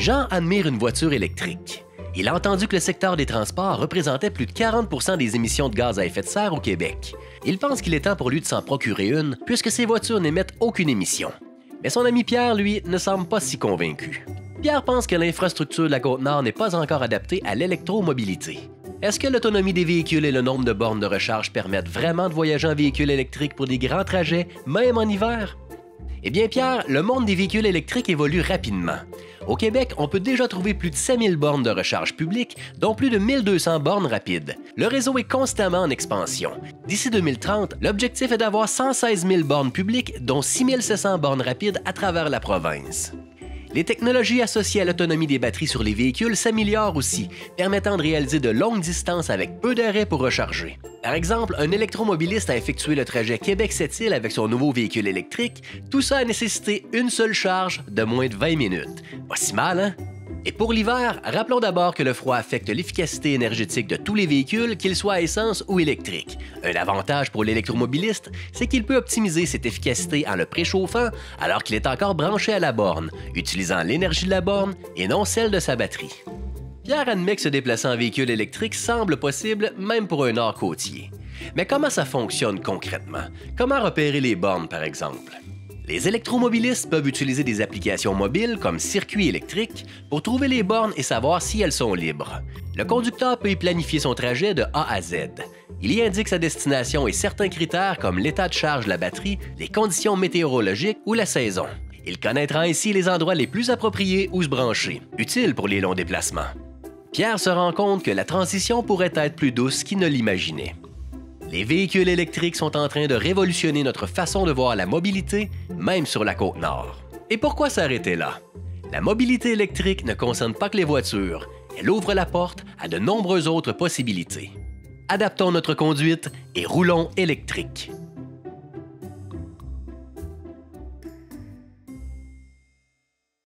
Jean admire une voiture électrique. Il a entendu que le secteur des transports représentait plus de 40 des émissions de gaz à effet de serre au Québec. Il pense qu'il est temps pour lui de s'en procurer une, puisque ces voitures n'émettent aucune émission. Mais son ami Pierre, lui, ne semble pas si convaincu. Pierre pense que l'infrastructure de la Côte-Nord n'est pas encore adaptée à l'électromobilité. Est-ce que l'autonomie des véhicules et le nombre de bornes de recharge permettent vraiment de voyager en véhicule électrique pour des grands trajets, même en hiver? Eh bien Pierre, le monde des véhicules électriques évolue rapidement. Au Québec, on peut déjà trouver plus de 5000 bornes de recharge publique, dont plus de 1200 bornes rapides. Le réseau est constamment en expansion. D'ici 2030, l'objectif est d'avoir 116 000 bornes publiques, dont 6700 bornes rapides à travers la province. Les technologies associées à l'autonomie des batteries sur les véhicules s'améliorent aussi, permettant de réaliser de longues distances avec peu d'arrêts pour recharger. Par exemple, un électromobiliste a effectué le trajet Québec-Sept-Îles avec son nouveau véhicule électrique. Tout ça a nécessité une seule charge de moins de 20 minutes. Pas si mal, hein? Et pour l'hiver, rappelons d'abord que le froid affecte l'efficacité énergétique de tous les véhicules, qu'ils soient à essence ou électriques. Un avantage pour l'électromobiliste, c'est qu'il peut optimiser cette efficacité en le préchauffant alors qu'il est encore branché à la borne, utilisant l'énergie de la borne et non celle de sa batterie. Pierre admet que se déplacer en véhicule électrique semble possible même pour un nord côtier. Mais comment ça fonctionne concrètement? Comment repérer les bornes, par exemple? Les électromobilistes peuvent utiliser des applications mobiles comme Circuit électrique pour trouver les bornes et savoir si elles sont libres. Le conducteur peut y planifier son trajet de A à Z. Il y indique sa destination et certains critères comme l'état de charge de la batterie, les conditions météorologiques ou la saison. Il connaîtra ainsi les endroits les plus appropriés où se brancher, utile pour les longs déplacements. Pierre se rend compte que la transition pourrait être plus douce qu'il ne l'imaginait. Les véhicules électriques sont en train de révolutionner notre façon de voir la mobilité, même sur la Côte-Nord. Et pourquoi s'arrêter là? La mobilité électrique ne concerne pas que les voitures, elle ouvre la porte à de nombreuses autres possibilités. Adaptons notre conduite et roulons électrique.